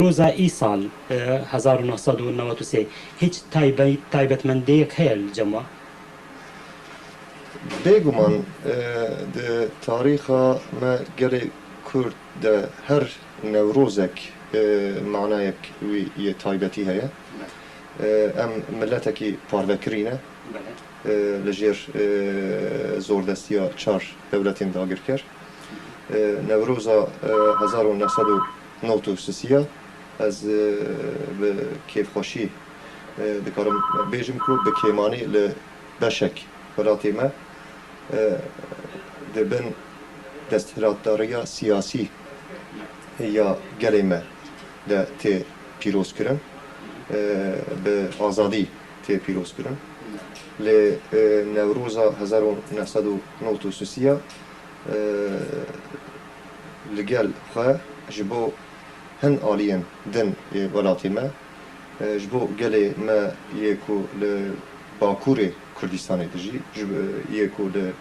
روزا ئیسال 1993 هیچ تایبەتمەندیەک هەیە لە جەمع؟ بێگومان تاریخا ما gelê Kurd de her Newrozek manayek wî yê taybetî heye. Em milletekî parvekirîne li jêr zordestiya çar dewletên dagirker. Newroza 1993 ez bi kêfxweşî dikarim bêjim ku bi kêmanî li beşek welatê me dibin desthilatdariya siyasî ya gelê me de tê pîrozkirin, bi azadî tê pîrozkirin. Lê Newroza 1993 li gel xwe ji bo hin aliyên din yê welatê me, ji bo gelê me yê ku li Bakurê Kurdistanê dijî, yê ku li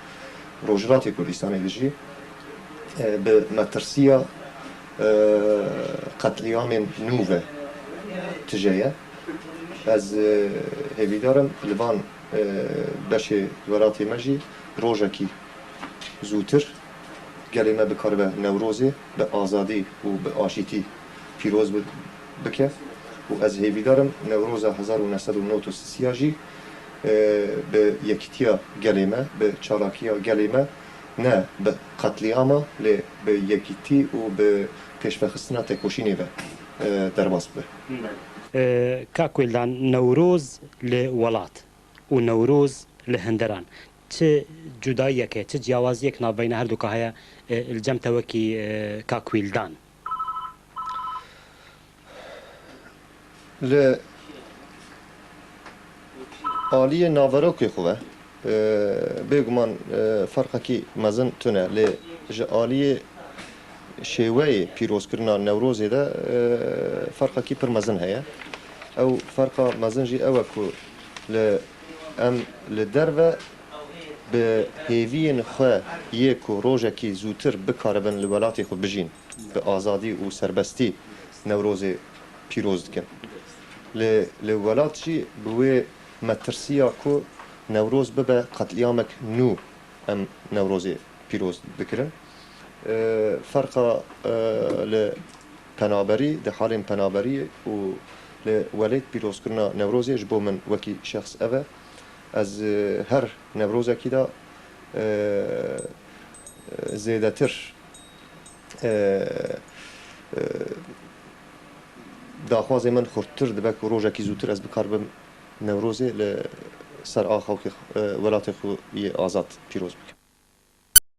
Rojhilatê Kurdistanê dijî, bi metirsiya qetlîamên nû ve tije ye. Ez hêvîdarim li van beşê welatê me jî rojekî zûtir gelê me bikaribe Newrozê bi azadî û bi aşîtî pîroz bike. û ez hêvîdarim Newroza 1993 jî bi yekîtiya gelê me, bi çalakiya gelê me, ne bi qetlîama lê bi yekîtî û bi pêşvexistina têkoşînê ve derbas bibe. Kakûldan Newroz li welat û Newroz li hinderan çi cudayiyek e, çi ciyawaziyek navbeyne her duka heye li cem te wekî Kakûldan? Li aliyê naverokê xwe ve bêguman ferqekî mezin tune lê ji aliyê şêweyê pîrozkirina Newrozê de ferqekî pir mezin heye. Ew ferqa mezin jî ew e ku em li derve bi hêviyên xwe yê ku rojekî zûtir bikaribin li welatê xwe bijîn, bi azadî û serbestî Newrozê pîroz dikin. Li welat jî bi wê metirsiya ku Newroz bibe qetlîamek nû em Newrozê pîroz dikirin. Ferqa li penaberî, di halên penaberî û li welêt pîrozkirina Newrozê ji bo min wekî şexs ev e. Ez her Newrozekî da zêdetir daxwazê min xurttir dibe ku rojekî zûtir ez bikaribim Newrozê li ser a xelkê welatê xwe yê azad pîroz bikim.